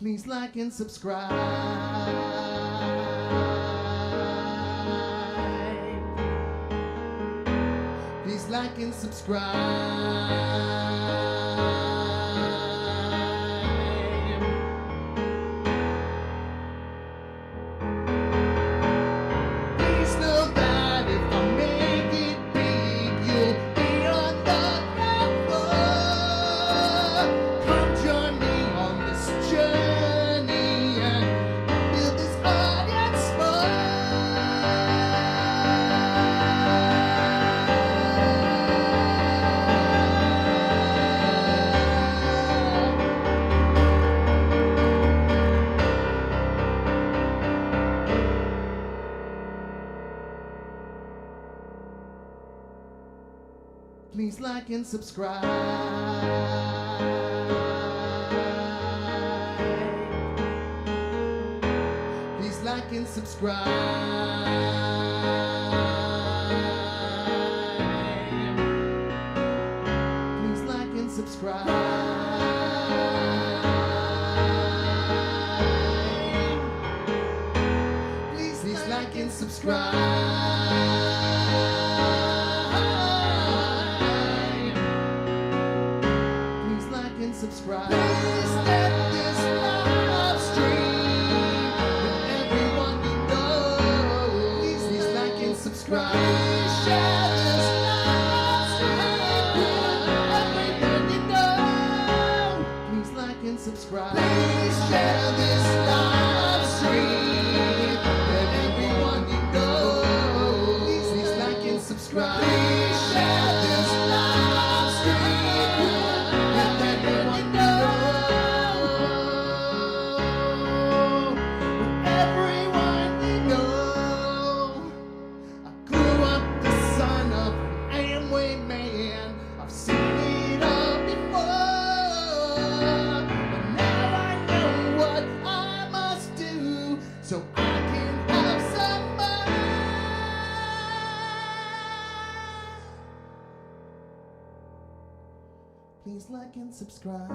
Please like and subscribe. Please like and subscribe. Please know that if I make it big, you'll be on the cover. Come join me on this journey and build this audience Please like and subscribe. Please like and subscribe. Please like and subscribe. Please like and subscribe. Subscribe. Please let this live stream with everyone you know. Please like and subscribe. Please share this live stream with everyone you know. Please like and subscribe. Please share this live stream with everyone you know. Please like and subscribe. Please share this live stream. Please like and subscribe.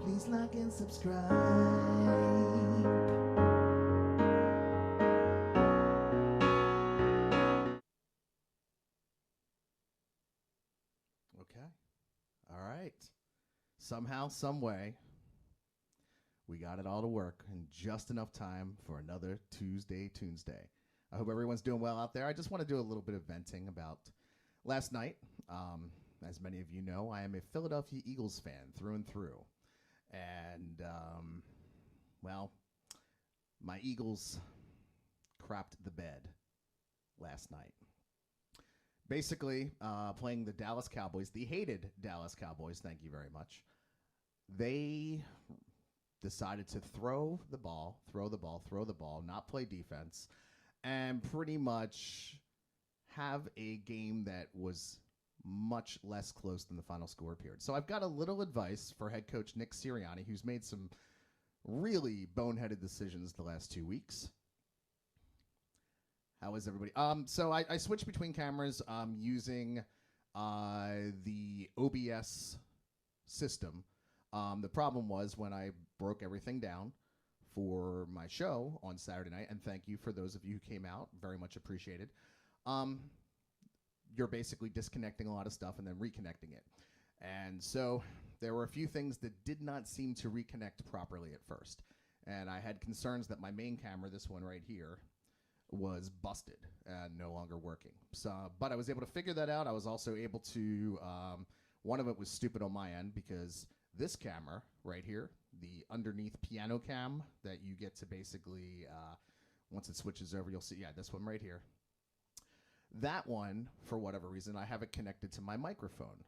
Please like and subscribe. Okay. All right. Somehow, some way, we got it all to work in just enough time for another TUNESday. I hope everyone's doing well out there. I just want to do a little bit of venting about last night. As many of you know, I am a Philadelphia Eagles fan through and through. And, well, my Eagles crapped the bed last night. Basically, playing the Dallas Cowboys, the hated Dallas Cowboys, thank you very much. They decided to throw the ball, not play defense, and pretty much have a game that was much less close than the final score appeared. So I've got a little advice for head coach Nick Sirianni, who's made some really boneheaded decisions the last 2 weeks. How is everybody? So I switched between cameras using the OBS system. The problem was when I broke everything down for my show on Saturday night, and thank you for those of you who came out, very much appreciated. You're basically disconnecting a lot of stuff and then reconnecting it. And so there were a few things that did not seem to reconnect properly at first. And I had concerns that my main camera, this one right here, was busted and no longer working. So, but I was able to figure that out. I was also able to, one of it was stupid on my end because this camera right here, the underneath piano cam that you get to basically, once it switches over, you'll see, yeah, this one right here. That one, for whatever reason, I have it connected to my microphone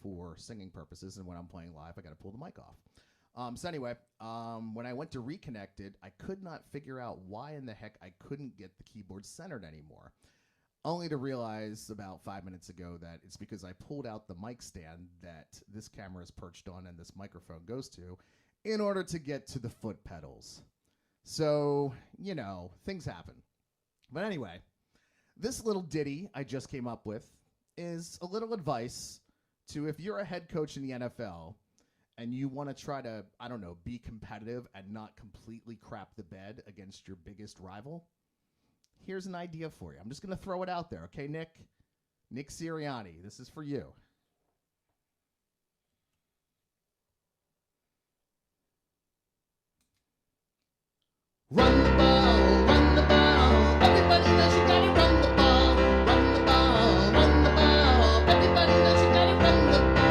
for singing purposes, and when I'm playing live, I got to pull the mic off. So anyway, when I went to reconnect it, I could not figure out why in the heck I couldn't get the keyboard centered anymore. Only to realize about 5 minutes ago that it's because I pulled out the mic stand that this camera is perched on and this microphone goes to in order to get to the foot pedals. So, you know, things happen. But anyway, this little ditty I just came up with is a little advice to if you're a head coach in the NFL and you want to try to, I don't know, be competitive and not completely crap the bed against your biggest rival. Here's an idea for you. I'm just going to throw it out there, okay, Nick? Nick Sirianni, this is for you. Run the ball, run the ball. Everybody knows you gotta run the ball. Run the ball, run the ball. Everybody knows you gotta run the ball.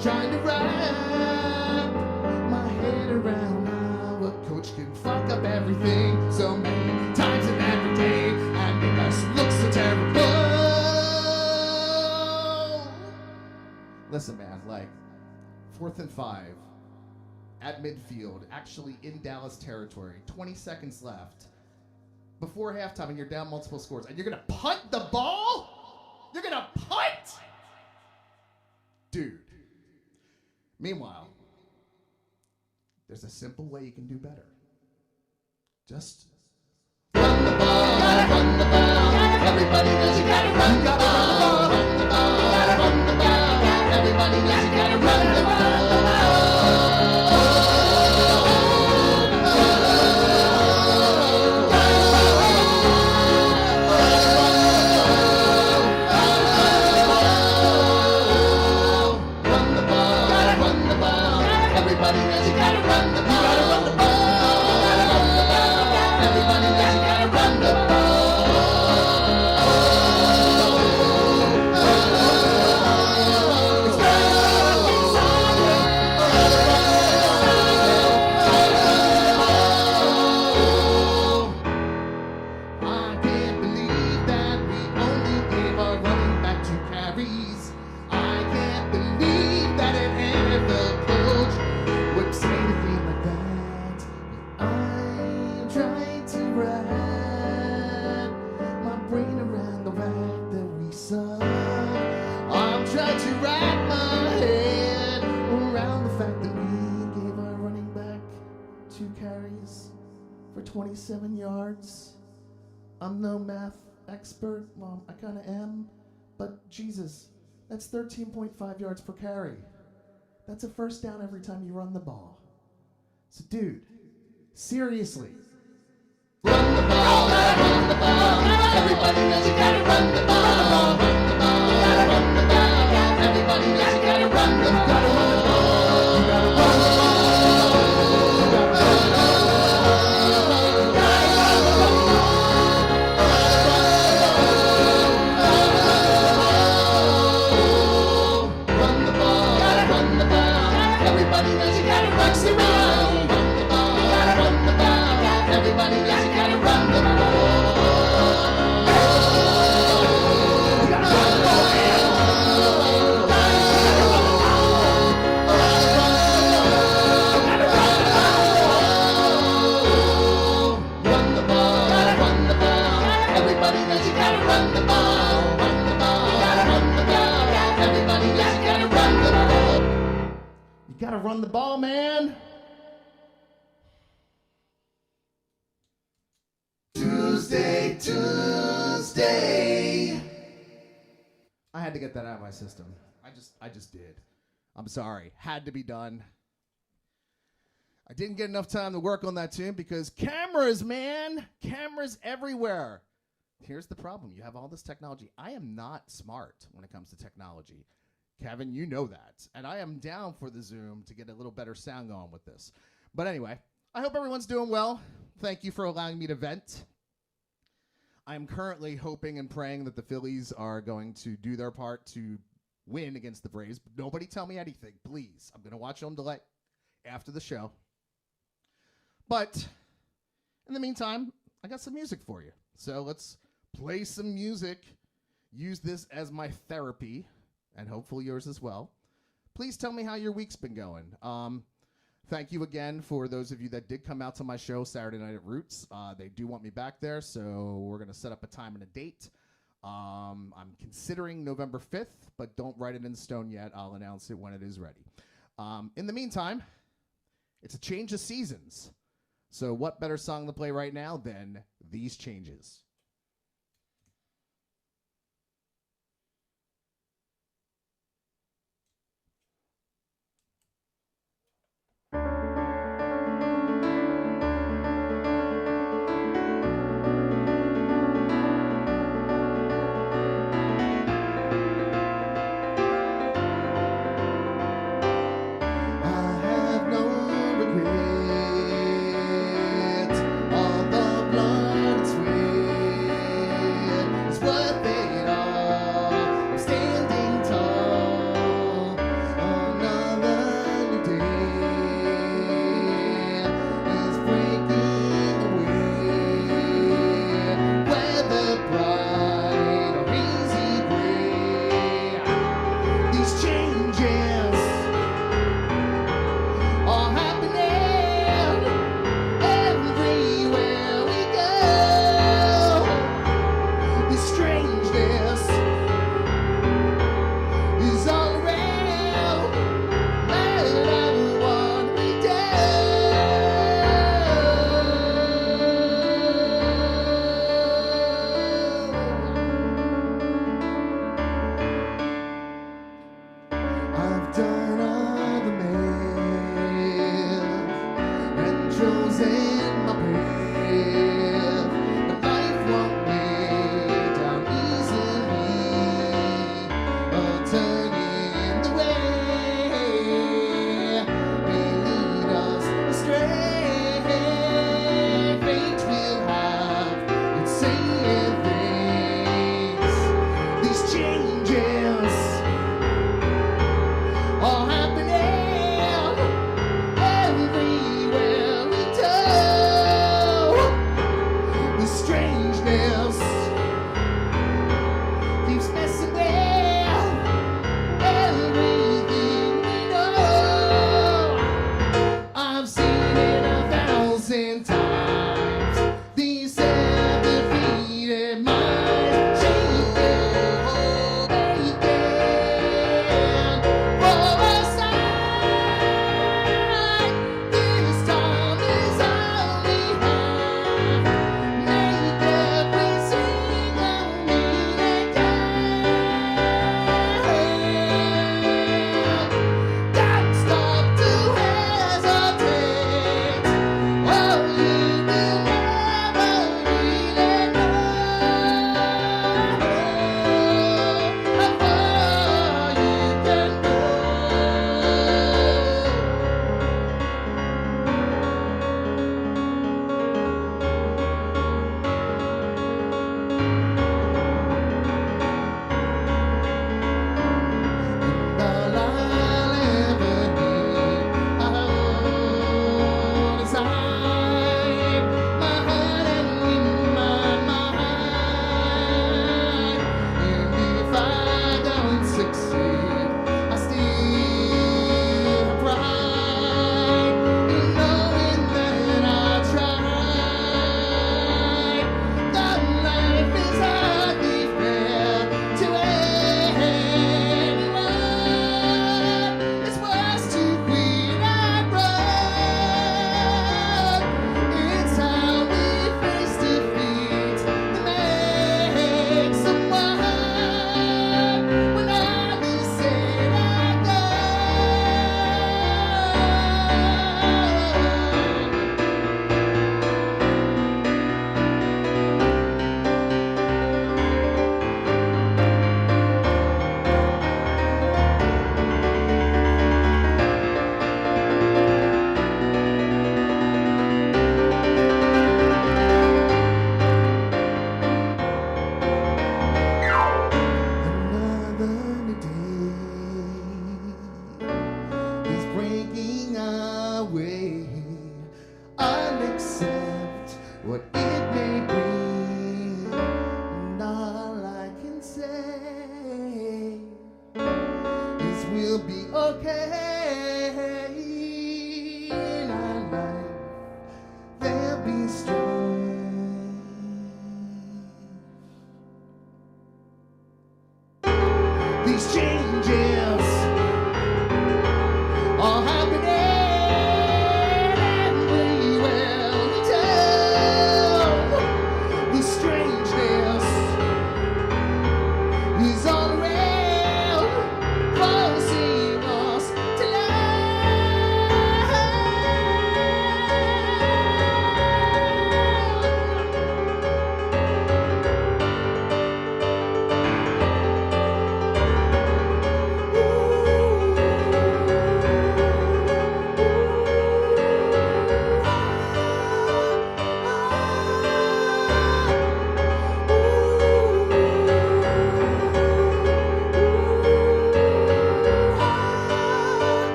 Trying to wrap my head around how a coach can fuck up everything so many times in every day and make us look so terrible. Listen, man, like 4th and 5 at midfield, actually in Dallas territory, 20 seconds left before halftime, and you're down multiple scores, and you're gonna punt the ball? You're gonna punt? Dude. Meanwhile, there's a simple way you can do better. Just run the ball, run the ball. Everybody knows you gotta run the ball. Run the ball, run the ball. Everybody knows you gotta run the ball. For 27 yards. I'm no math expert. Well, I kind of am. But Jesus, that's 13.5 yards per carry. That's a first down every time you run the ball. So, dude, seriously. Run the ball, run the ball. Everybody knows you gotta run the ball. Run the ball, run the ball. Everybody knows you gotta run the ball. You gotta run the ball. Tuesday. I had to get that out of my system. I just did. I'm sorry. Had to be done. I didn't get enough time to work on that tune because cameras, man. Cameras everywhere. Here's the problem. You have all this technology. I am not smart when it comes to technology. Kevin, you know that. And I am down for the Zoom to get a little better sound going with this. But anyway, I hope everyone's doing well. Thank you for allowing me to vent. I'm currently hoping and praying that the Phillies are going to do their part to win against the Braves. But nobody tell me anything, please. I'm going to watch on delay after the show. But in the meantime, I got some music for you. So let's play some music. Use this as my therapy, and hopefully yours as well. Please tell me how your week's been going. Thank you again for those of you that did come out to my show Saturday night at Roots. They do want me back there, so we're going to set up a time and a date. I'm considering November 5th, but don't write it in stone yet. I'll announce it when it is ready. In the meantime, it's a change of seasons. So what better song to play right now than These Changes? Sweet.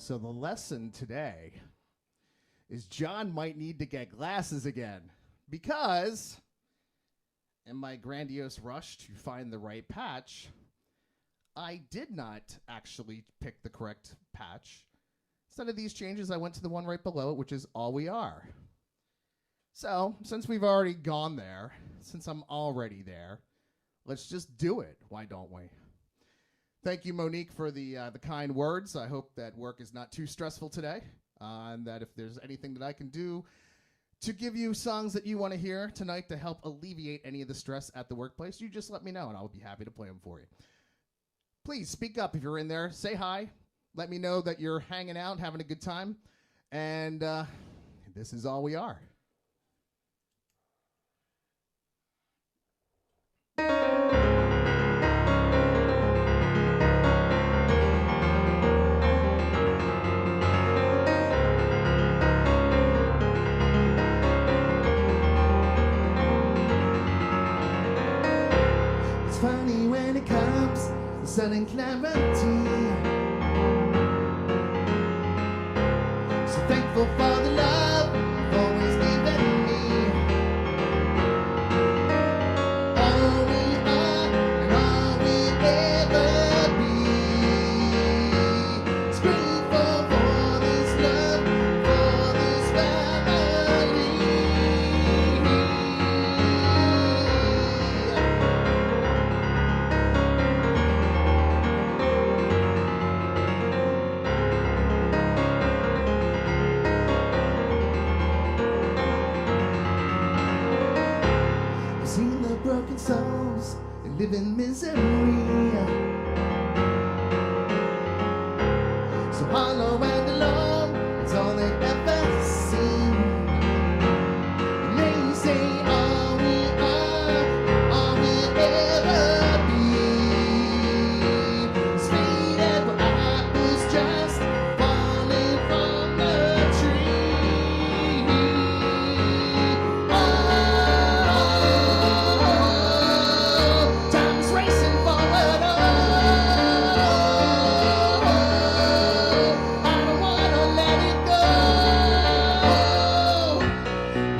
So the lesson today is Jonn might need to get glasses again, because in my grandiose rush to find the right patch, I did not actually pick the correct patch. Instead of these changes, I went to the one right below it, which is All We Are. So, since we've already gone there, since I'm already there, let's just do it. Why don't we? Thank you, Monique, for the kind words. I hope that work is not too stressful today, and that if there's anything that I can do to give you songs that you want to hear tonight to help alleviate any of the stress at the workplace, you just let me know, and I'll be happy to play them for you. Please speak up if you're in there. Say hi. Let me know that you're hanging out, having a good time. And this is All We Are. It's funny when it comes to sudden clarity. So thankful for the love you've always given me. All we are and all we'll ever be. It's grateful for this love, for this family. I've seen the broken souls that live in misery. So hollow and alone, it's all they've ever seen. And they say all we are, all we'll ever be. It's faded where I was just falling from the tree. Oh, time's racing forward. Oh, I don't wanna let it go.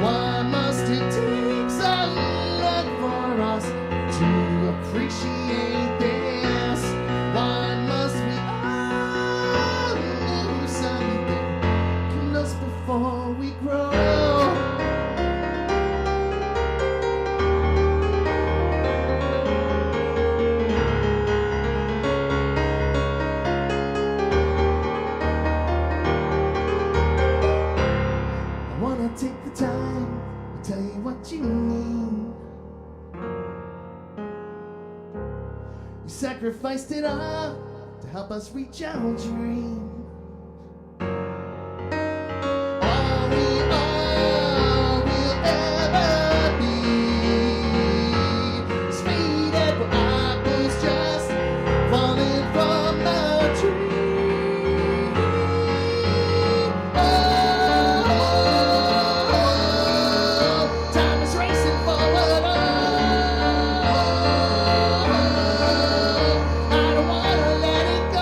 Why must it take so long for us to appreciate this? Why must we all lose something in us before we grow? I wanna take the time to tell you what you mean. You sacrificed it all to help us reach our dream. All we are, we'll ever be. It's faded where I was just falling from the tree. Oh, time is racing forward. Oh, I don't wanna let it go.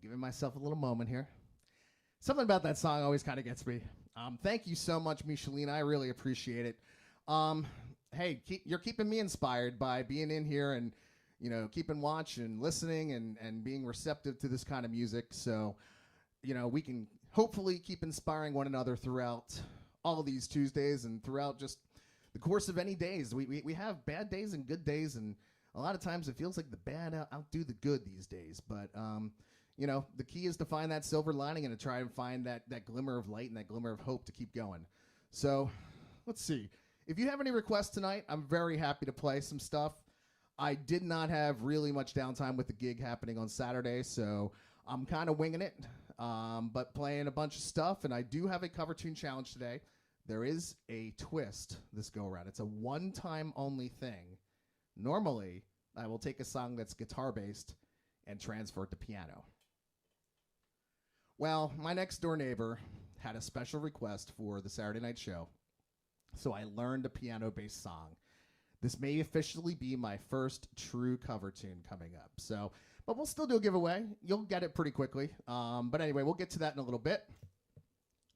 Giving myself a little moment here. Something about that song always kind of gets me. Thank you so much, Micheline. I really appreciate it. Hey, you're keeping me inspired by being in here and, you know, keeping watch and listening and being receptive to this kind of music. So, you know, we can hopefully keep inspiring one another throughout all these Tuesdays and throughout just the course of any days. We have bad days and good days, and a lot of times it feels like the bad outdo the good these days. But, you know, the key is to find that silver lining and to try and find that glimmer of light and that glimmer of hope to keep going. So let's see. If you have any requests tonight, I'm very happy to play some stuff. I did not have really much downtime with the gig happening on Saturday, so I'm kind of winging it, but playing a bunch of stuff. And I do have a cover tune challenge today. There is a twist this go-around. It's a one-time only thing. Normally, I will take a song that's guitar-based and transfer it to piano. Well, my next-door neighbor had a special request for the Saturday night show, so I learned a piano-based song. This may officially be my first true cover tune coming up. So, but we'll still do a giveaway. You'll get it pretty quickly. But anyway, we'll get to that in a little bit.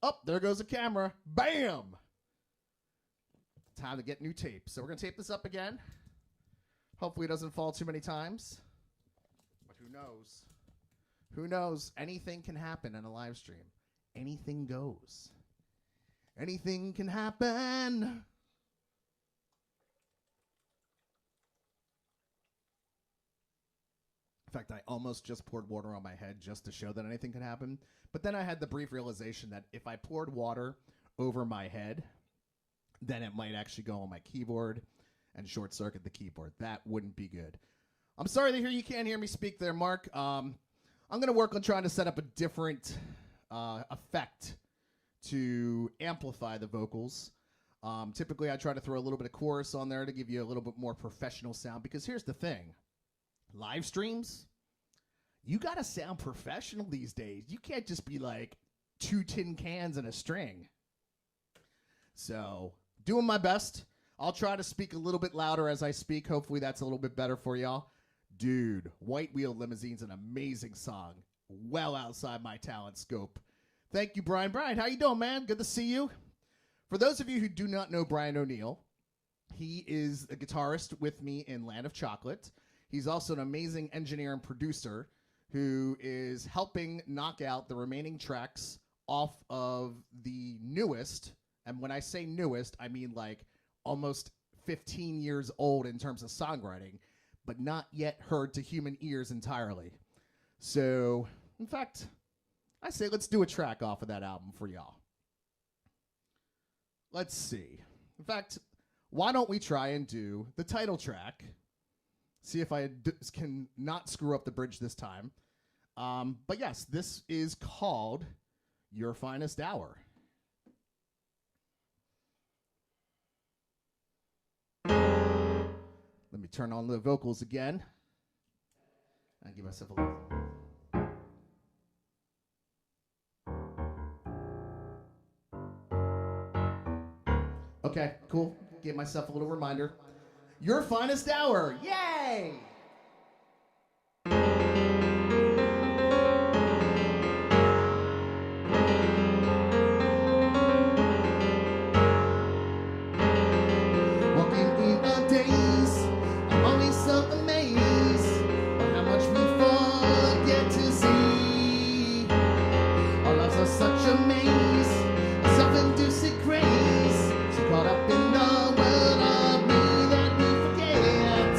Oh, there goes the camera. Bam! Time to get new tape. So we're going to tape this up again. Hopefully it doesn't fall too many times. But who knows? Who knows? Anything can happen in a live stream. Anything goes. Anything can happen. In fact, I almost just poured water on my head just to show that anything could happen. But then I had the brief realization that if I poured water over my head, then it might actually go on my keyboard and short circuit the keyboard. That wouldn't be good. I'm sorry to hear you can't hear me speak there, Mark. I'm going to work on trying to set up a different effect to amplify the vocals. Typically, I try to throw a little bit of chorus on there to give you a little bit more professional sound, because here's the thing. Live streams, you got to sound professional these days. You can't just be like 2 tin cans and a string. So, doing my best. I'll try to speak a little bit louder as I speak. Hopefully that's a little bit better for y'all. Dude, White Wheel Limousine's an amazing song. Well outside my talent scope. Thank you, Brian. Brian, how you doing, man? Good to see you. For those of you who do not know Brian O'Neill, he is a guitarist with me in Land of Chocolate. He's also an amazing engineer and producer who is helping knock out the remaining tracks off of the newest, and when I say newest, I mean like almost 15 years old in terms of songwriting, but not yet heard to human ears entirely. So, in fact, I say let's do a track off of that album for y'all. Let's see. In fact, why don't we try and do the title track? See if I can not screw up the bridge this time. But yes, this is called Your Finest Hour. Let me turn on the vocals again. And give myself a little. Okay, cool. Give myself a little reminder. Your Finest Hour. Yay! Walking in our days, I'm always so amazed by how much we forget to see. Our lives are such a maze, a self-inducing craze, so caught up in the world of me that we forget.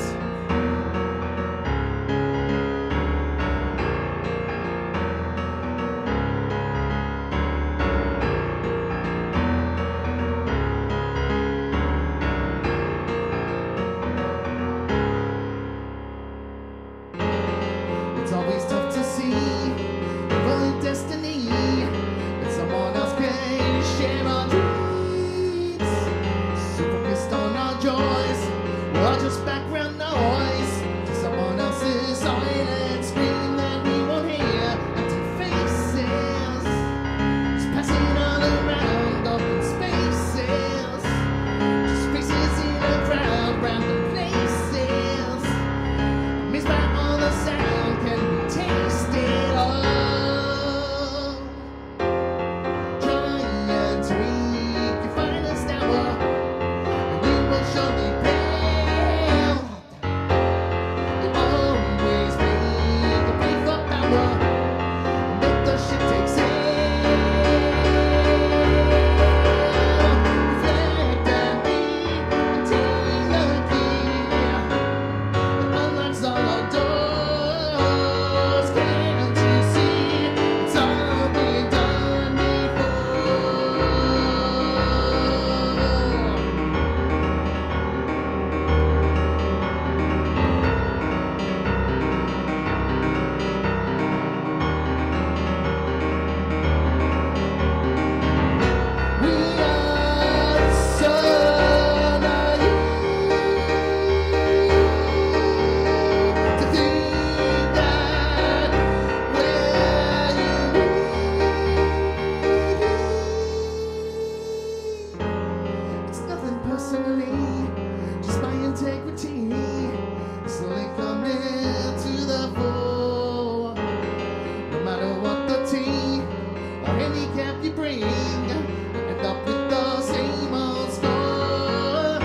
bring, end up with the same old score.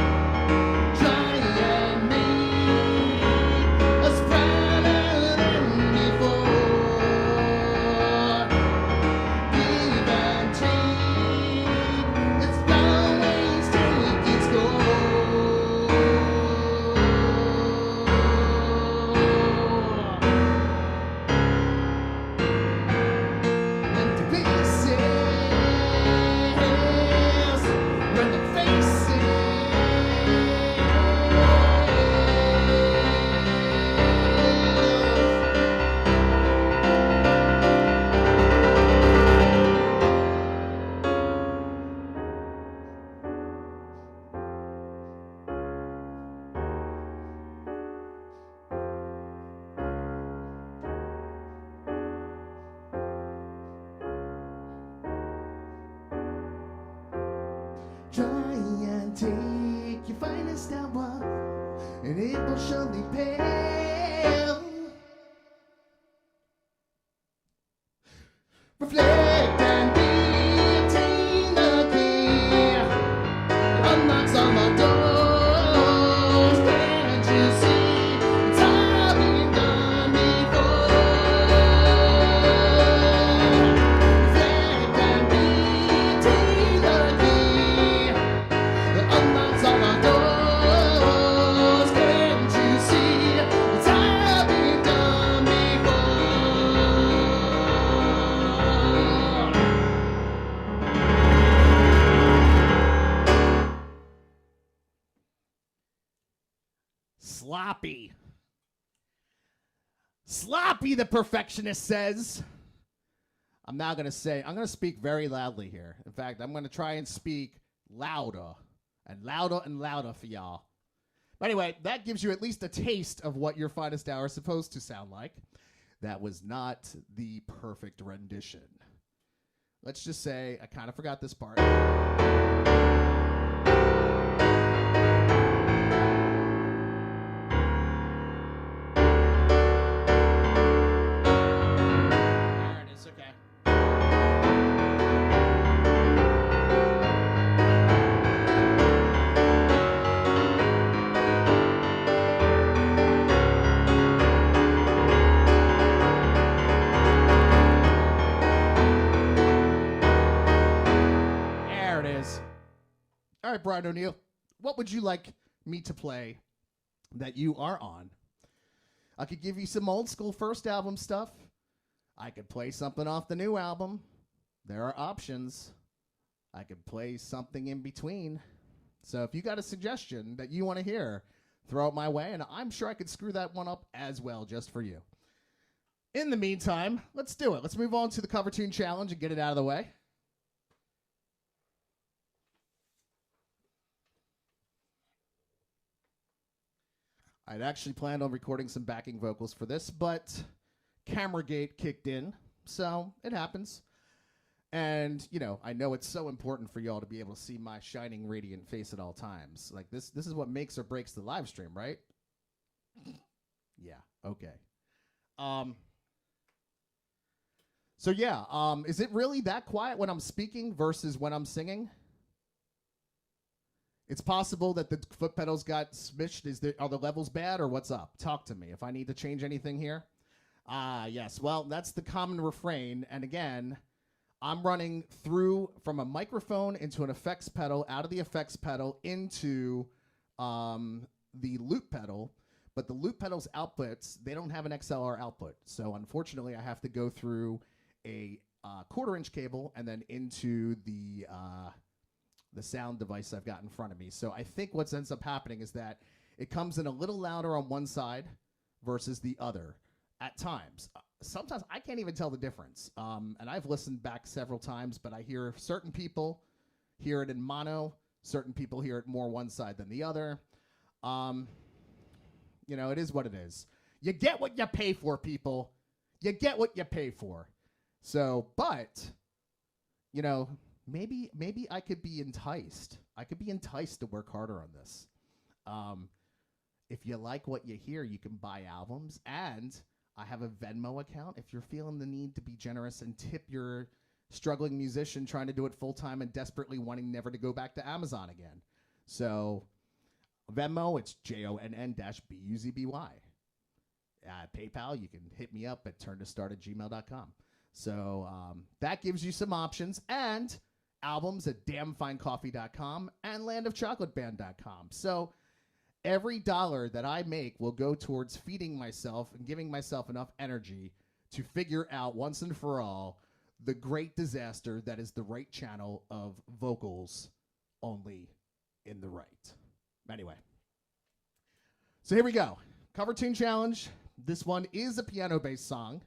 Try and make us brighter than before. Give and take, let's always take its goal. And to pieces, run the faces. Try and take your finest hour, and it will surely pay. Reflect and be obtain the key that unlocks all the doors. Can't you see it's all been done before? Reflect and be obtain the key that unlocks all the doors. Can't you see it's all been done before? Sloppy. Sloppy, the perfectionist says. I'm now going to say, I'm going to speak very loudly here. In fact, I'm going to try and speak louder and louder and louder for y'all. But anyway, that gives you at least a taste of what your finest hour is supposed to sound like. That was not the perfect rendition. Let's just say I kind of forgot this part. There it is, okay. There it is. All right, Brian O'Neill, what would you like me to play that you are on? I could give you some old school first album stuff. I could play something off the new album. There are options. I could play something in between. So if you got a suggestion that you want to hear, throw it my way, and I'm sure I could screw that one up as well just for you. In the meantime, let's do it. Let's move on to the cover tune challenge and get it out of the way. I'd actually planned on recording some backing vocals for this, but Cameragate kicked in, so it happens. And, you know, I know it's so important for y'all to be able to see my shining, radiant face at all times. Like, this is what makes or breaks the live stream, right? Yeah, okay. So, yeah, is it really that quiet when I'm speaking versus when I'm singing? It's possible that the foot pedals got smished. Are the levels bad or what's up? Talk to me if I need to change anything here. Yes. Well, that's the common refrain. And again, I'm running through from a microphone into an effects pedal, out of the effects pedal into the loop pedal. But the loop pedal's outputs, they don't have an XLR output. So unfortunately, I have to go through a 1/4-inch cable and then into the sound device I've got in front of me. So I think what ends up happening is that it comes in a little louder on one side versus the other at times. Sometimes I can't even tell the difference. And I've listened back several times, but I hear certain people hear it in mono, certain people hear it more one side than the other. You know, it is what it is. You get what you pay for, people. You get what you pay for. So, but, you know, maybe I could be enticed. I could be enticed to work harder on this. If you like what you hear, you can buy albums. And I have a Venmo account if you're feeling the need to be generous and tip your struggling musician trying to do it full time and desperately wanting never to go back to Amazon again. So Venmo, it's JONN-BUZBY. PayPal, you can hit me up at turntostart@gmail.com. So that gives you some options, and albums at damnfinecoffee.com and landofchocolateband.com. So every dollar that I make will go towards feeding myself and giving myself enough energy to figure out once and for all the great disaster that is the right channel of vocals only in the right. Anyway, so here we go. Cover tune challenge. This one is a piano-based song.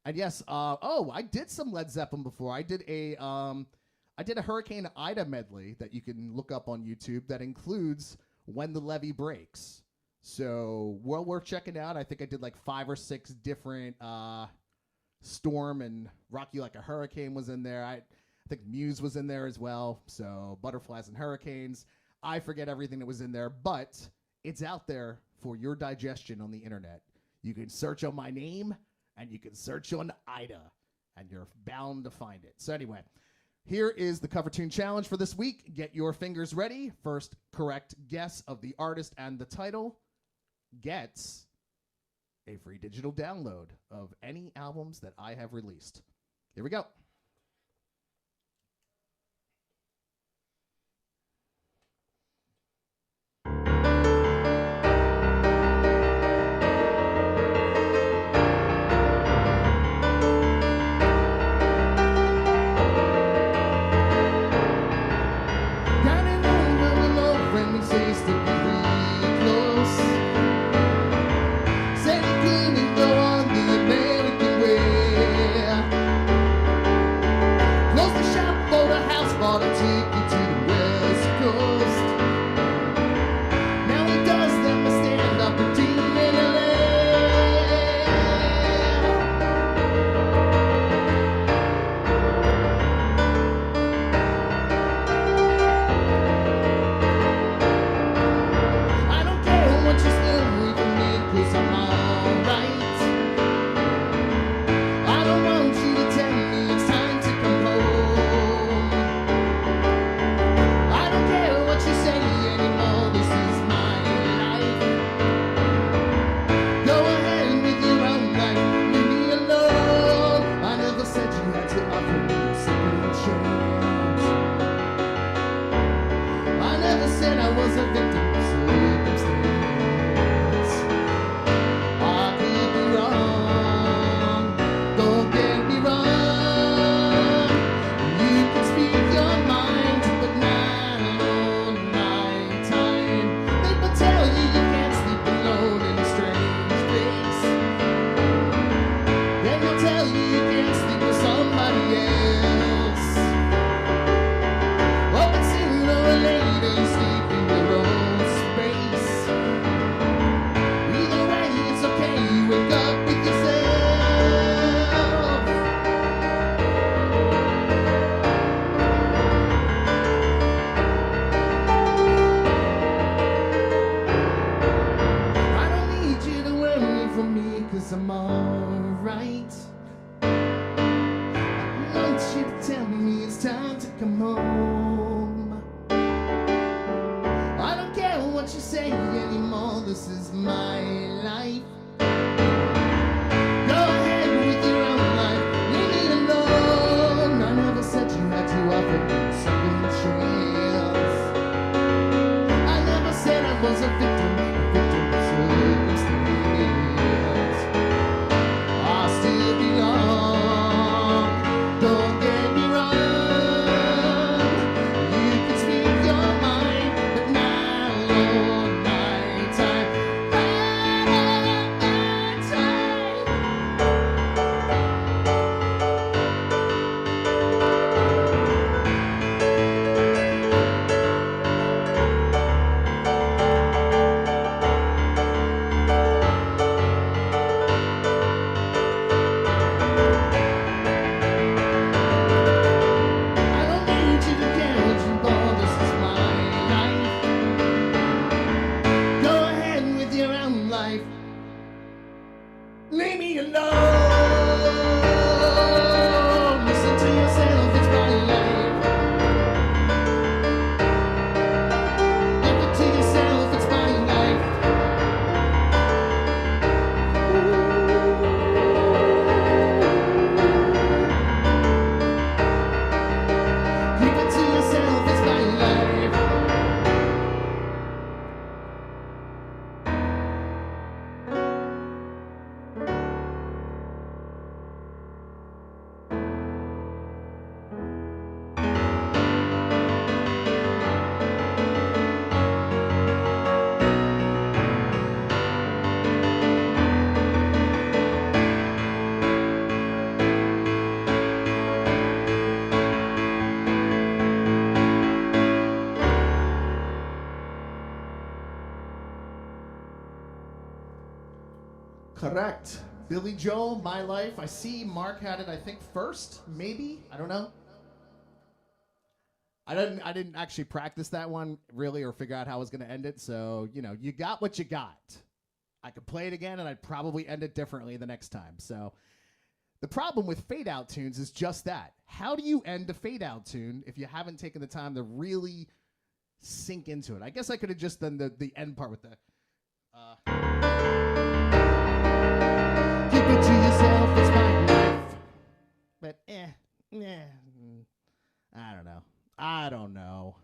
And yes, I did some Led Zeppelin before. I did a Hurricane Ida medley that you can look up on YouTube that includes When the Levee Breaks. So well worth checking out. I think I did like 5 or 6 different Storm and Rock You Like a Hurricane was in there. I think Muse was in there as well. So Butterflies and Hurricanes. I forget everything that was in there, but it's out there for your digestion on the internet. You can search on my name and you can search on Ida and you're bound to find it. So anyway, here is the cover tune challenge for this week. Get your fingers ready. First correct guess of the artist and the title gets a free digital download of any albums that I have released. Here we go. Billy Joel, My Life. I see Mark had it, I think, first, maybe? I don't know. I didn't actually practice that one, really, or figure out how I was going to end it. So, you know, you got what you got. I could play it again, and I'd probably end it differently the next time. So the problem with fade-out tunes is just that. How do you end a fade-out tune if you haven't taken the time to really sink into it? I guess I could have just done the end part with the... Keep it to yourself, it's my life. But, I don't know.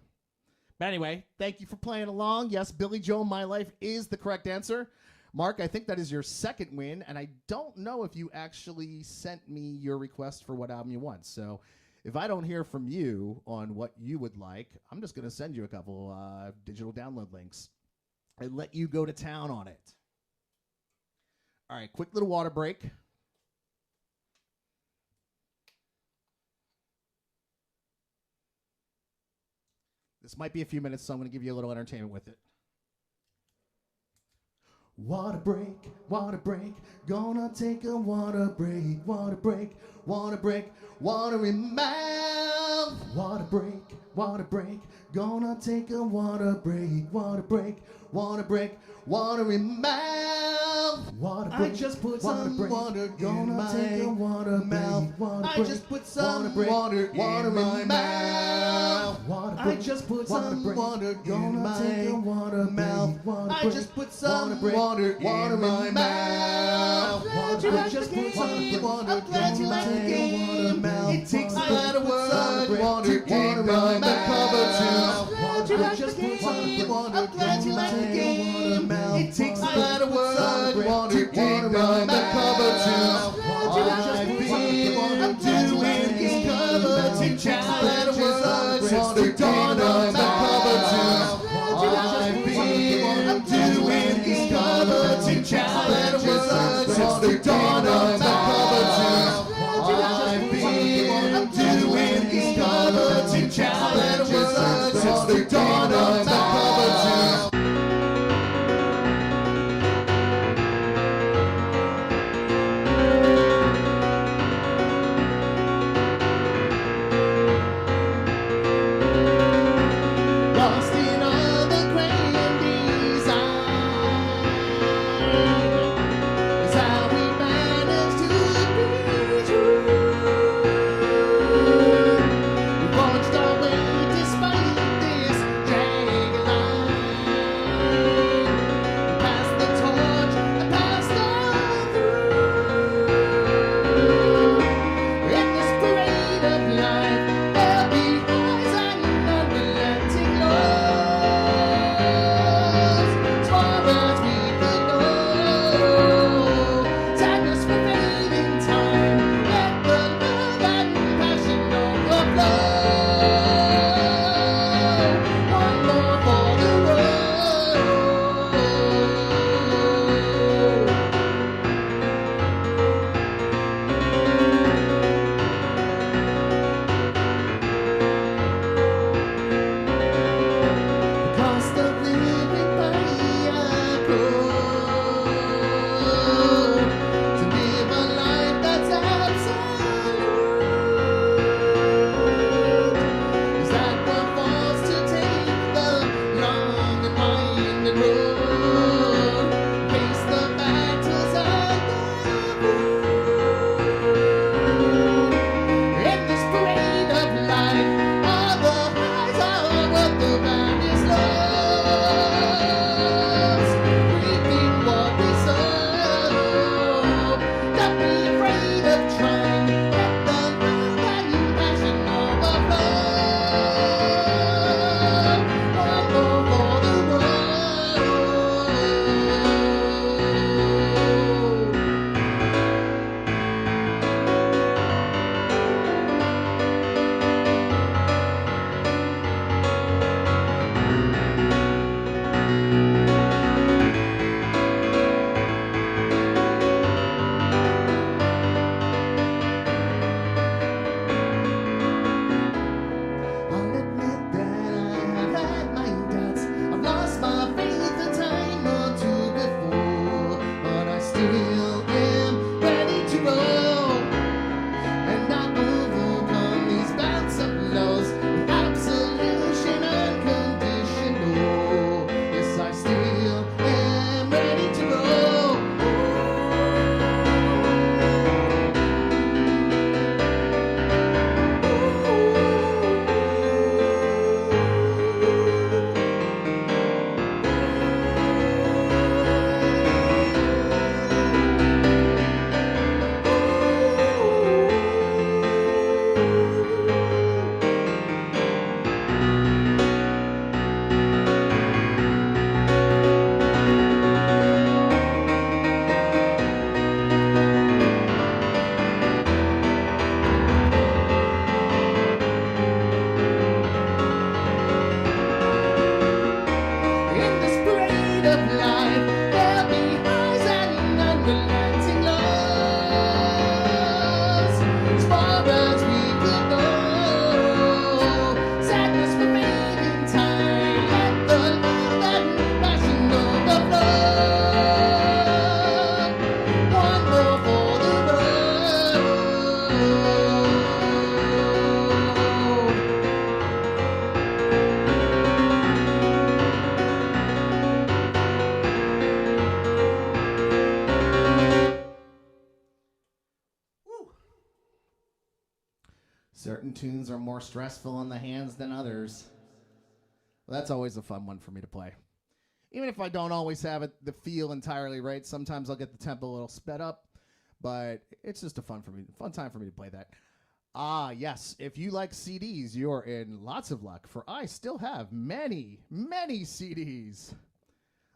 But anyway, thank you for playing along. Yes, Billy Joel, My Life is the correct answer. Mark, I think that is your second win, and I don't know if you actually sent me your request for what album you want. So if I don't hear from you on what you would like, I'm just going to send you a couple digital download links and let you go to town on it. All right, quick little water break. This might be a few minutes, so I'm going to give you a little entertainment with it. Water break, gonna take a water break, water break, water in mouth. Water break, gonna take a water break, water in mouth. Water break, I just put some water in my mouth. I just put some water in my mouth. I just put some water in my mouth. I just put some water in my mouth. I just put some water in my mouth. It takes a lot of work to get my cover too. I just put some water in my mouth. It takes a lot of work to get my cover too. I've been doing these cover two challenges since the dawn of the cover two. I've been doing these cover two challenges since the dawn of the cover two. I've been doing these cover two challenges since the dawn of the cover two. Certain tunes are more stressful in the hands than others. Well, that's always a fun one for me to play. Even if I don't always have it the feel entirely right, sometimes I'll get the tempo a little sped up, but it's just a fun time for me to play that. Ah, yes, if you like CDs, you're in lots of luck, for I still have many, many CDs.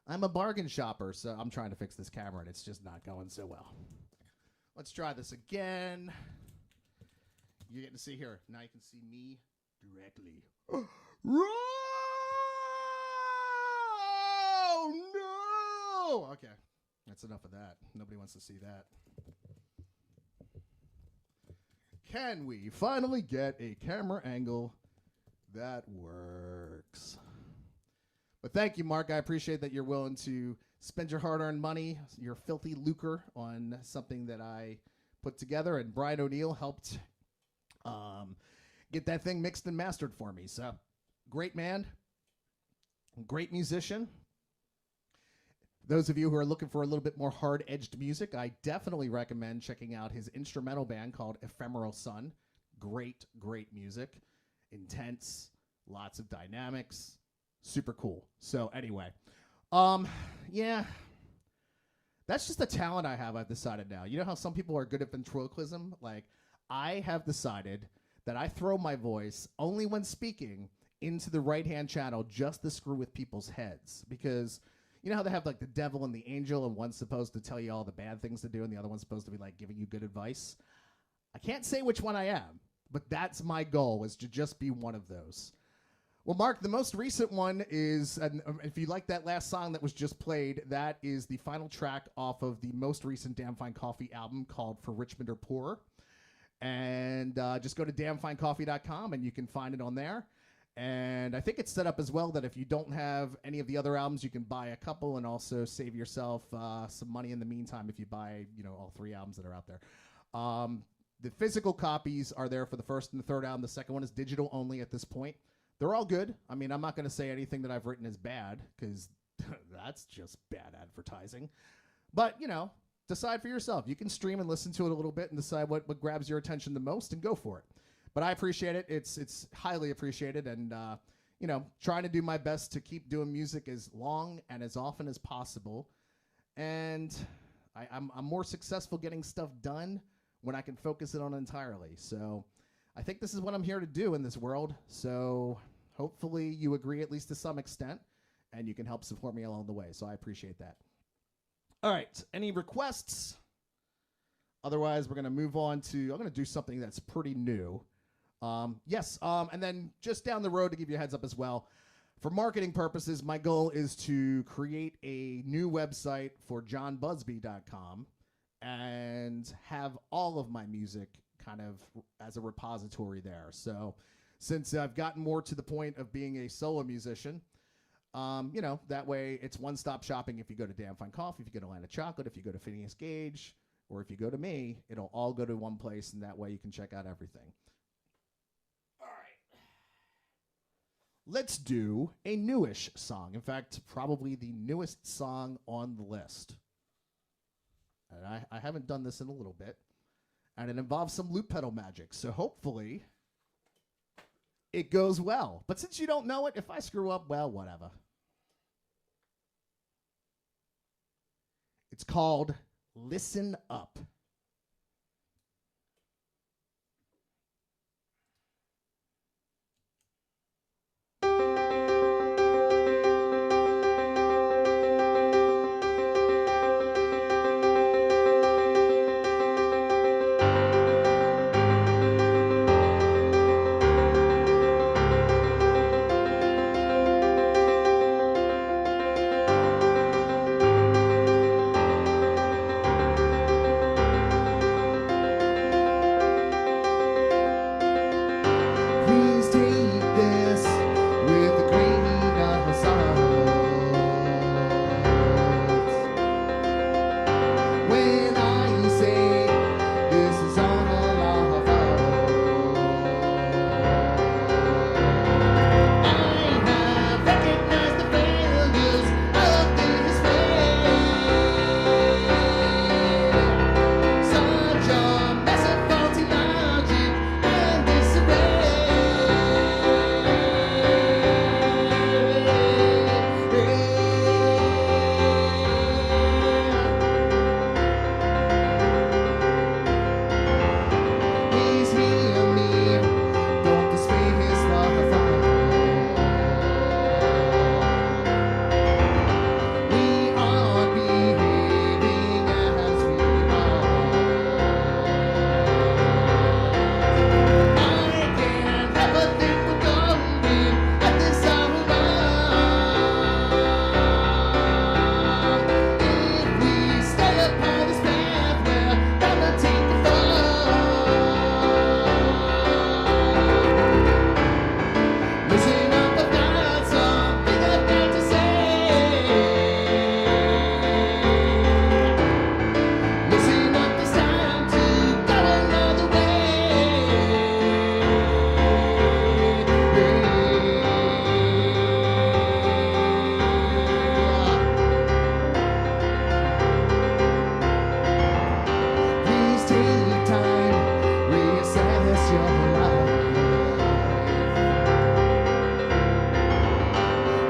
I'm a bargain shopper, so I'm trying to fix this camera, and it's just not going so well. Let's try this again. You're getting to see here. Now you can see me directly. Oh, no! Okay, that's enough of that. Nobody wants to see that. Can we finally get a camera angle that works? But thank you, Mark. I appreciate that you're willing to spend your hard-earned money, your filthy lucre, on something that I put together. And Brian O'Neill helped get that thing mixed and mastered for me. So, great man, great musician. Those of you who are looking for a little bit more hard-edged music, I definitely recommend checking out his instrumental band called Ephemeral Sun. Great, great music. Intense, lots of dynamics. Super cool. So anyway, yeah, that's just the talent I have, I've decided now. You know how some people are good at ventriloquism? Like, I have decided that I throw my voice only when speaking into the right-hand channel just to screw with people's heads. Because you know how they have like the devil and the angel, and one's supposed to tell you all the bad things to do and the other one's supposed to be like giving you good advice? I can't say which one I am, but that's my goal, is to just be one of those. Well, Mark, the most recent one is, and if you like that last song that was just played, that is the final track off of the most recent Damn Fine Coffee album called For Richmond or Poorer. And just go to damnfinecoffee.com and you can find it on there. And I think it's set up as well that if you don't have any of the other albums, you can buy a couple and also save yourself some money in the meantime if you buy, you know, all 3 albums that are out there. The physical copies are there for the first and the third album. The second one is digital only at this point. They're all good. I mean, I'm not going to say anything that I've written is bad, because that's just bad advertising. But, you know, decide for yourself. You can stream and listen to it a little bit and decide what grabs your attention the most and go for it. But I appreciate it. It's highly appreciated. And, you know, trying to do my best to keep doing music as long and as often as possible. And I'm more successful getting stuff done when I can focus it on entirely. So I think this is what I'm here to do in this world. So hopefully you agree, at least to some extent, and you can help support me along the way. So I appreciate that. All right. Any requests? Otherwise, we're going to move on to, I'm going to do something that's pretty new. Yes. And then just down the road, to give you a heads up as well, for marketing purposes, my goal is to create a new website for jonnbuzby.com and have all of my music kind of as a repository there. So since I've gotten more to the point of being a solo musician, you know, that way it's one-stop shopping. If you go to Damn Fine Coffee, if you go to Land of Chocolate, if you go to Phineas Gage, or if you go to me, it'll all go to one place, and that way you can check out everything. All right. Let's do a newish song. In fact, probably the newest song on the list. And I haven't done this in a little bit. And it involves some loop pedal magic, so hopefully it goes well. But since you don't know it, if I screw up, well, whatever. It's called Listen Up.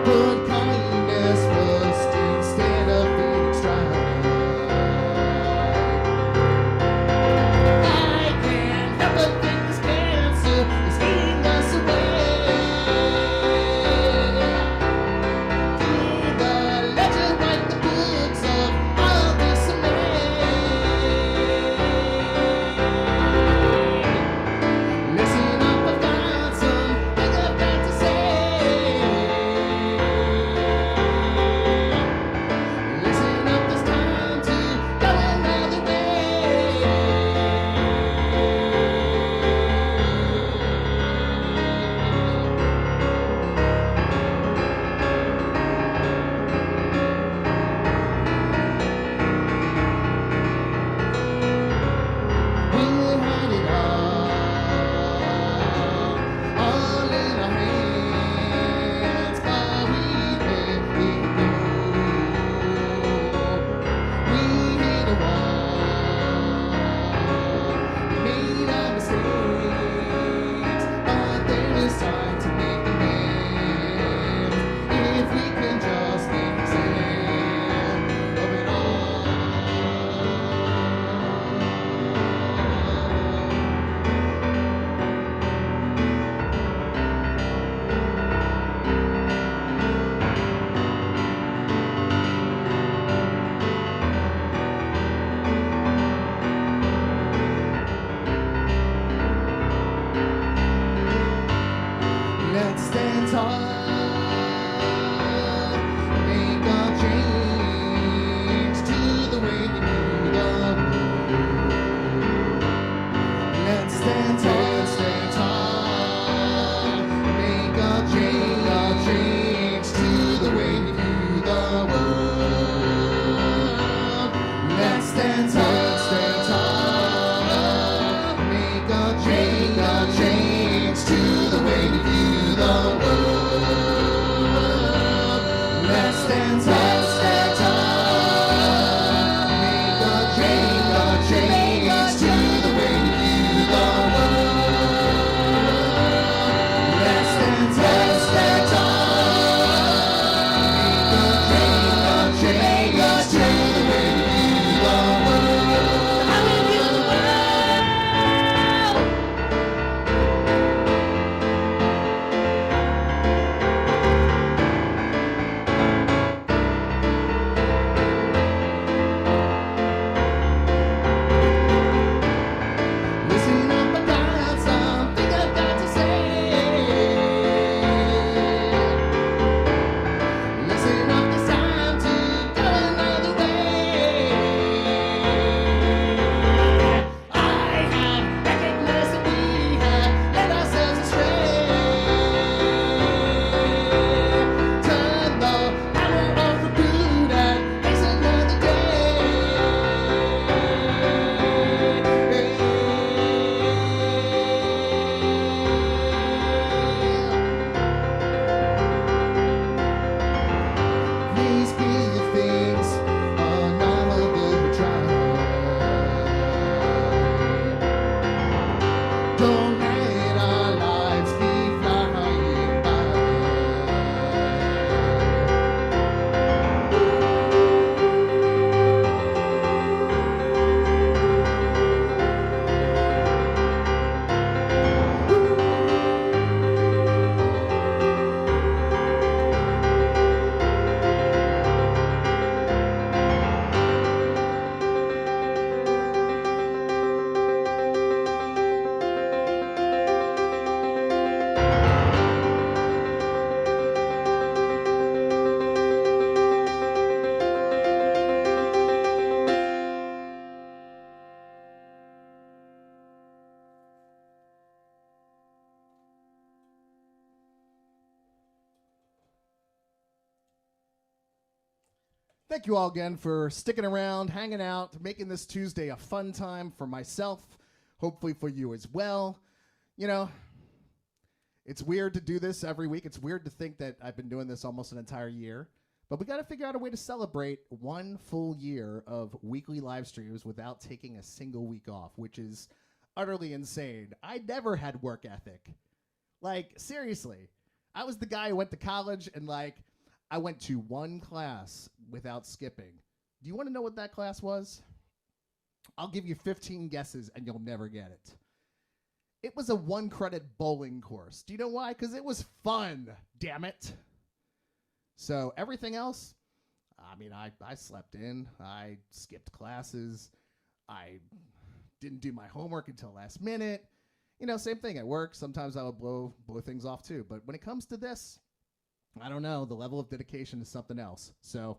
Put kindness first instead of being strife. I can't help but think this cancer is eating us away. Through the ledger, write the books of all dismay. Listen up, I've got something I've got to say. Listen up, there's time to go another We'll hide it all in our hands, but we let it go. We hit a wall, we made our mistakes, but there is time to make amends if we can just make sense of it all. Let's stand tall, make a change to the way we do the world. Let's stand tall, make a change to the way we do the world. Let's stand tall, make a change to the way we do the world. Let's stand tall, make a change to the way we do the world. Let's stand tall, make a change to the way we do the world. How we do the world. Listen up, I've got something I've got to say. Listen up, it's time to go another way. I have recognized that we have led ourselves astray. Turn the hammer off the boot and face another Please give things another try. Don't let our lives keep flying by. Thank you all again for sticking around, hanging out, making this Tuesday a fun time for myself, hopefully for you as well. You know, it's weird to do this every week. It's weird to think that I've been doing this almost an entire year. But we got to figure out a way to celebrate 1 full year of weekly live streams without taking a single week off, which is utterly insane. I never had work ethic. Like, seriously. I was the guy who went to college and, like, I went to one class without skipping. Do you want to know what that class was? I'll give you 15 guesses and you'll never get it. It was a 1-credit bowling course. Do you know why? Because it was fun, damn it. So everything else, I mean, I slept in. I skipped classes. I didn't do my homework until last minute. You know, same thing at work. Sometimes I would blow things off too. But when it comes to this, I don't know. The level of dedication is something else. So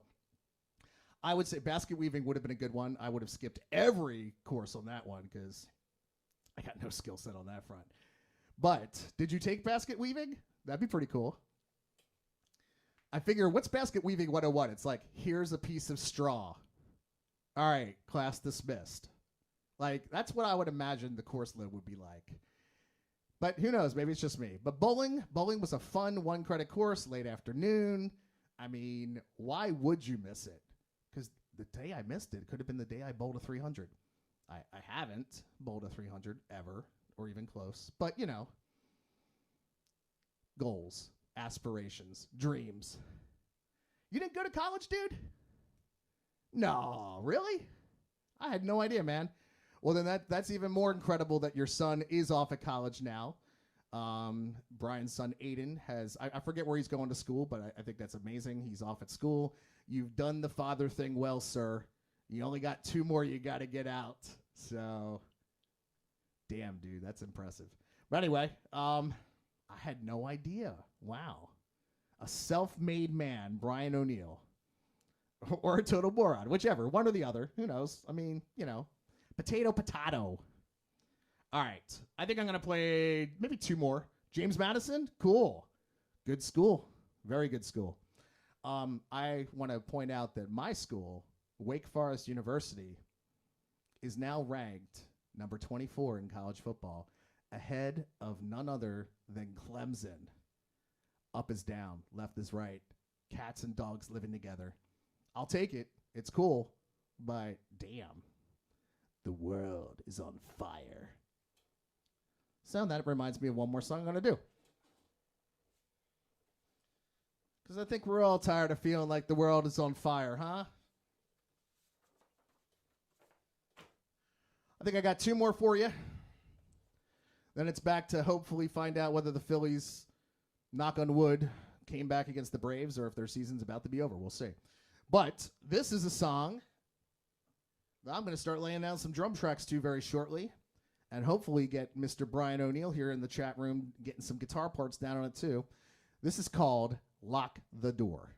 I would say basket weaving would have been a good one. I would have skipped every course on that one because I got no skill set on that front. But did you take basket weaving? That'd be pretty cool. I figure, what's basket weaving 101? It's like, here's a piece of straw. All right, class dismissed. Like, that's what I would imagine the course load would be like. But who knows? Maybe it's just me. But bowling was a fun 1-credit course, late afternoon. I mean, why would you miss it? Because the day I missed it could have been the day I bowled a 300. I haven't bowled a 300 ever, or even close. But, you know, goals, aspirations, dreams. You didn't go to college, dude? No, really? I had no idea, man. Well, then that's even more incredible that your son is off at college now. Brian's son, Aiden, I forget where he's going to school, but I think that's amazing. He's off at school. You've done the father thing well, sir. You only got 2 more you got to get out. So, damn, dude, that's impressive. But anyway, I had no idea. Wow. A self-made man, Brian O'Neill. Or a total moron, whichever, one or the other. Who knows? I mean, you know, potato. All right. I think I'm going to play maybe 2 more. James Madison, cool. Good school. Very good school. I want to point out that my school, Wake Forest University, is now ranked number 24 in college football, ahead of none other than Clemson. Up is down, left is right. Cats and dogs living together. I'll take it. It's cool. But damn, the world is on fire. So that reminds me of one more song I'm going to do. Because I think we're all tired of feeling like the world is on fire, huh? I think I got 2 more for you. Then it's back to hopefully find out whether the Phillies, knock on wood, came back against the Braves or if their season's about to be over. We'll see. But this is a song that I'm going to start laying down some drum tracks to very shortly. And hopefully get Mr. Brian O'Neill here in the chat room getting some guitar parts down on it too. This is called Lock the Door.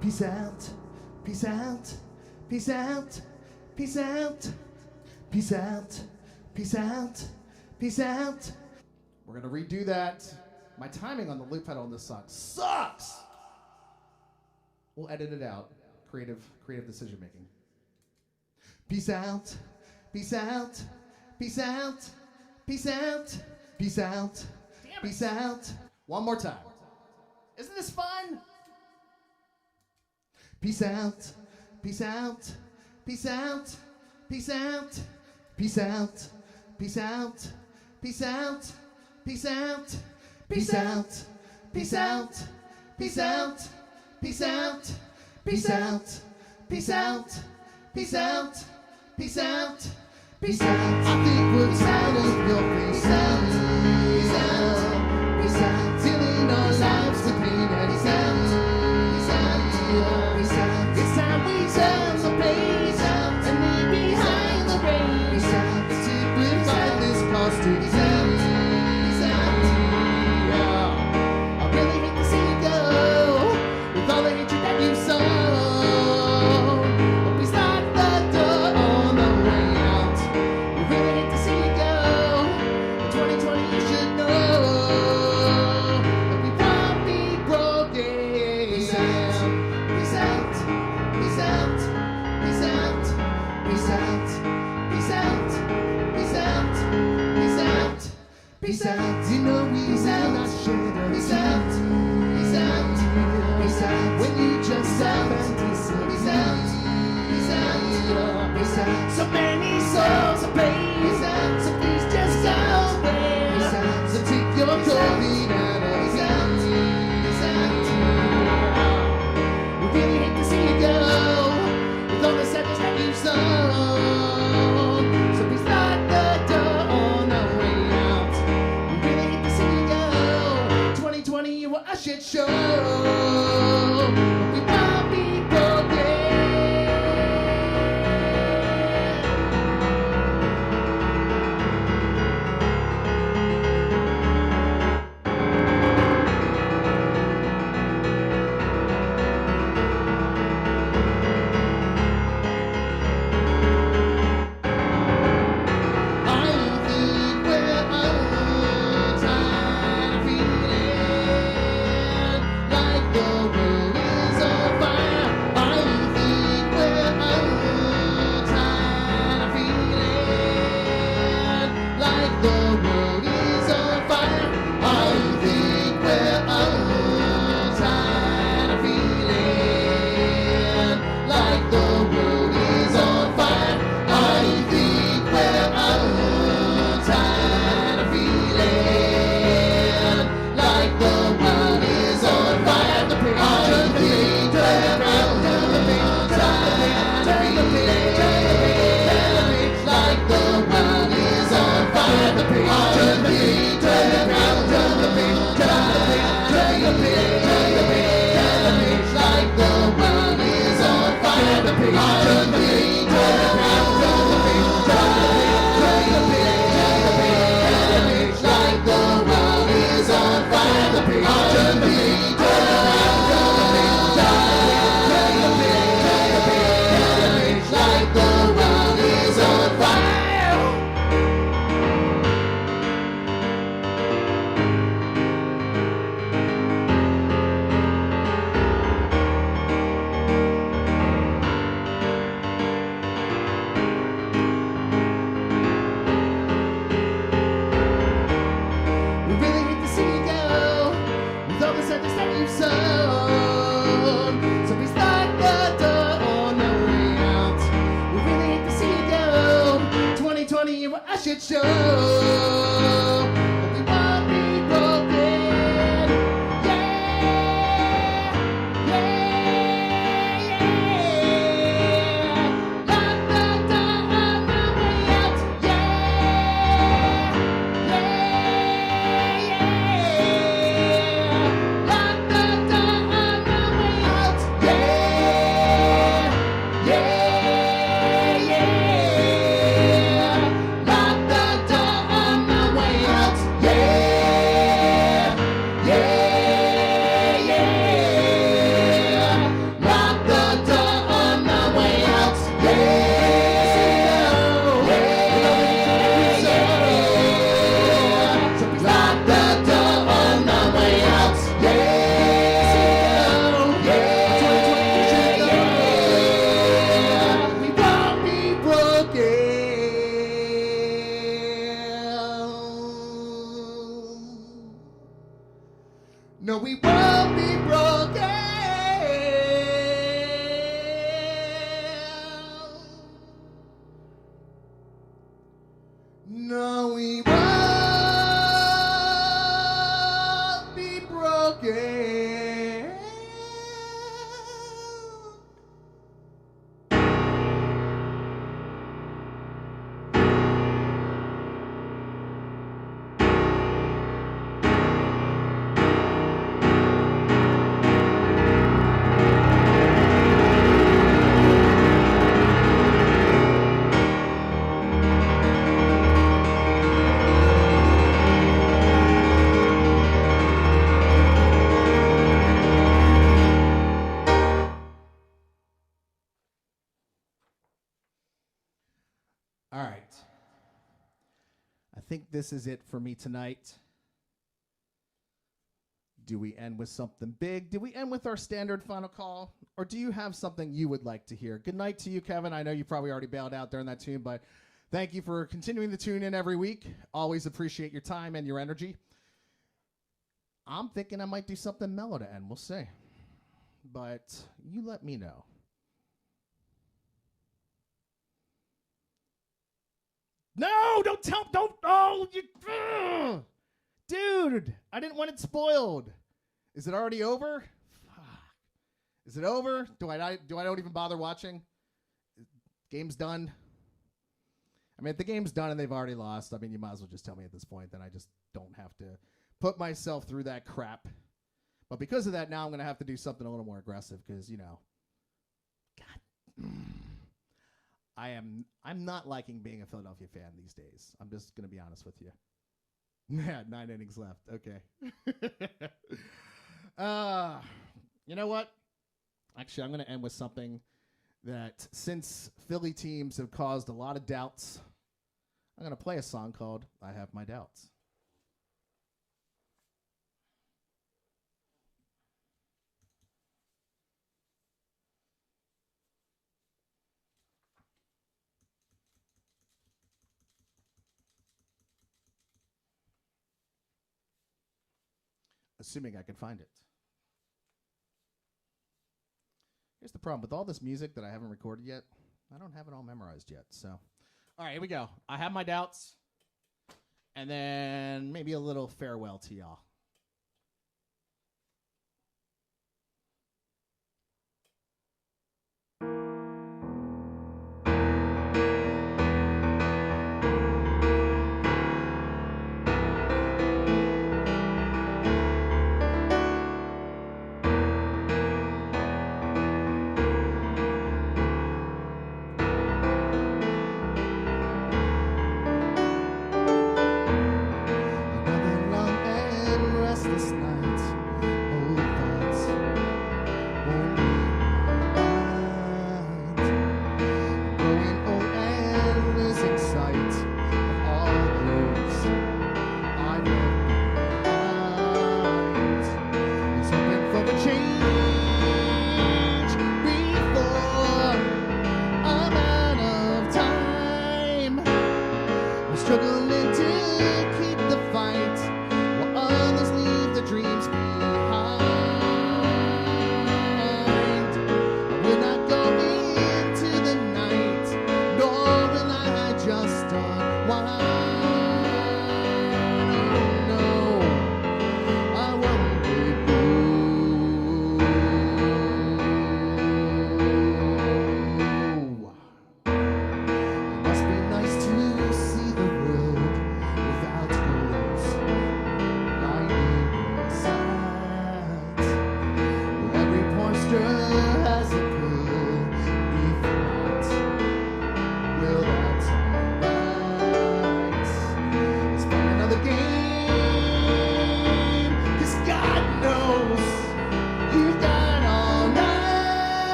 Peace out, peace out, peace out, peace out, peace out, peace out, peace out. We're gonna redo that. My timing on the loop pedal on this song sucks. We'll edit it out. Creative decision making. Peace out, peace out, peace out, peace out, peace out, peace out. One more time. Isn't this fun? Peace out, peace out, peace out, peace out, peace out, peace out, peace out, peace out, peace out, peace out, peace out, peace out, peace out, peace out, peace out, peace out, peace out. I think we're tired of your peace out, peace out, peace out, feeling our lives to pain and peace out, peace out, yeah. It's time we turn the page out and leave behind the rain. Until we find this cause to be out. Yeah. I really hate to see you go. Peace out. You know we will not shed a Peace out. Peace out. Peace out. When you just have and disappear. Peace out. Peace out. Peace out. So many souls are paid. Peace out. So please just go away. Peace out. So take your Peace out. COVID out of Peace here. out. Peace out. We really hate to see you go with all the sadness that you've sown. So please lock the door on the way out. We really hate to see you go. 2020, you were a shit show. But we won't be broken. I think we're all tired of feeling like the world is on fire. I think we're all tired of feeling like the world is on fire. I think we're all tired of feeling like the world is on fire. I think we're all tired of feeling like the world is on fire. I think we're all tired of feeling like the world is on fire. I think we're all tired of feeling like the world is on fire. The pig turn the pig, turn the pig, turn the pig, turn the pig, like the world is on fire. The pig turn the pig, turn the pig, like the world is on fire. We really hate to see you go with all the sadness that you've sown. So please lock the door on the way out. We really hate to see you go. 2020, you were a shit show. But we won't be broken. Yeah, yeah. Lock the door on the way out. Yeah, lock the door on the way out. Yeah, lock the door on the way out. Yeah, lock the door on the way out. So please lock the door on the way out. We won't be broken. No, we won't be broken. No, we won't be broken. All right. I think this is it for me tonight. Do we end with something big? Do we end with our standard final call? Or do you have something you would like to hear? Good night to you, Kevin. I know you probably already bailed out during that tune, but Thank you for continuing to tune in every week. Always appreciate your time and your energy. I'm thinking I might do something mellow to end. We'll see. But you let me know. No, dude, I didn't want it spoiled. Is it already over? Fuck. Is it over? Do I don't even bother watching? Game's done. I mean, if the game's done and they've already lost, I mean, you might as well just tell me at this point. Then I just don't have to put myself through that crap. But because of that, now I'm going to have to do something a little more aggressive because, you know, God, I'm not liking being a Philadelphia fan these days. I'm just going to be honest with you. Yeah, 9 innings left. Okay. You know what? Actually, I'm going to end with something that since Philly teams have caused a lot of doubts, I'm going to play a song called I Have My Doubts. Assuming I can find it. Here's the problem. With all this music that I haven't recorded yet, I don't have it all memorized yet. So, all right, here we go. I have my doubts. And then maybe a little farewell to y'all.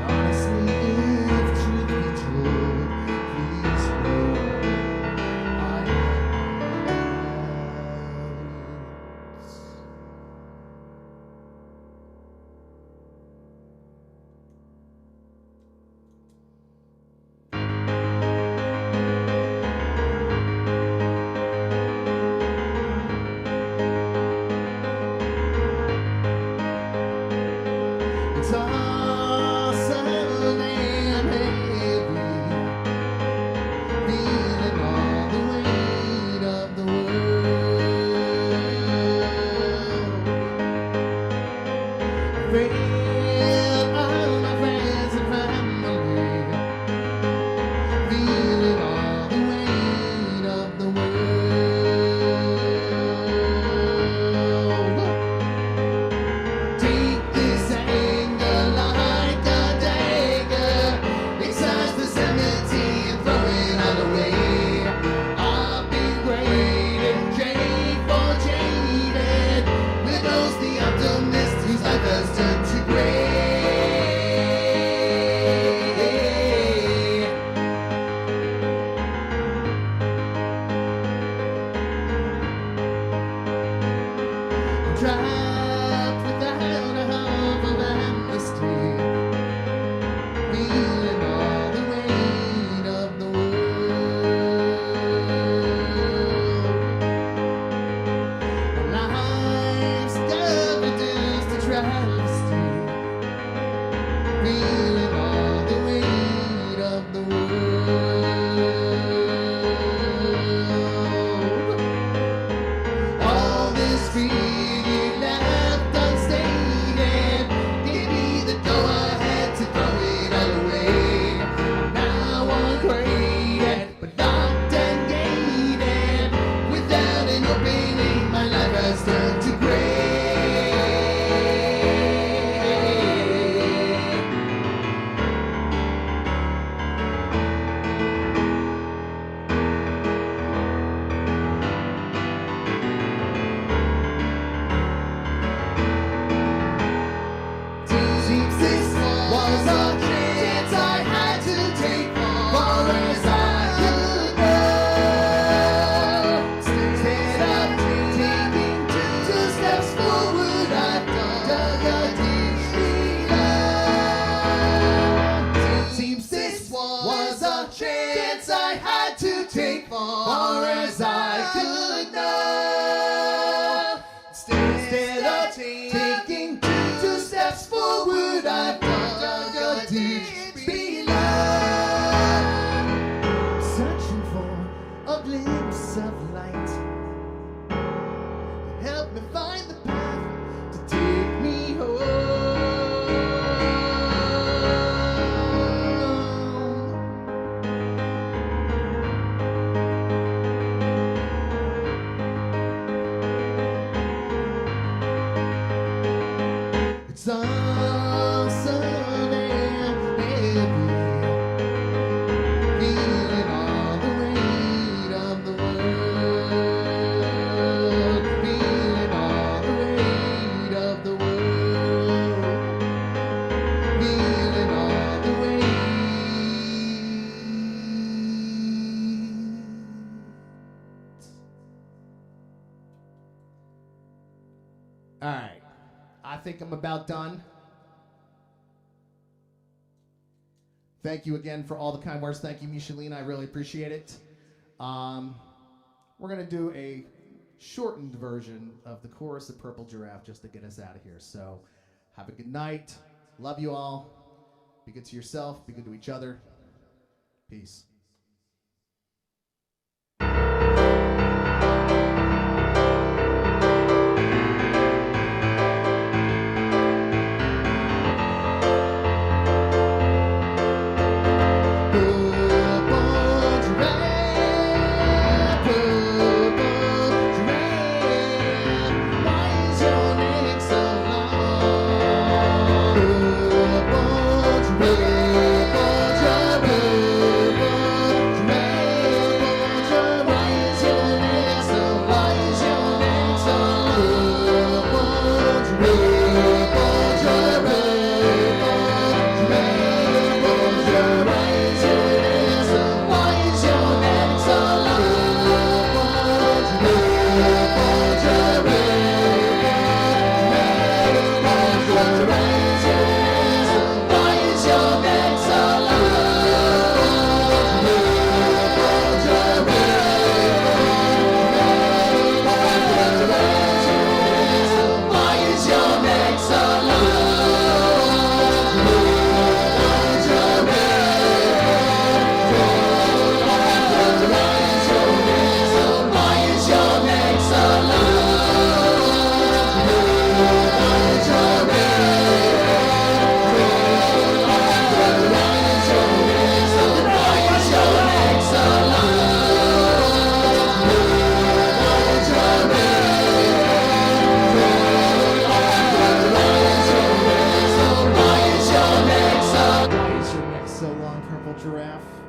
Honestly, All right. I think I'm about done. Thank you again for all the kind words. Thank you, Micheline. I really appreciate it. We're going to do a shortened version of the chorus of Purple Giraffe just to get us out of here. So have a good night. Love you all. Be good to yourself. Be good to each other. Peace. So long, Purple Giraffe.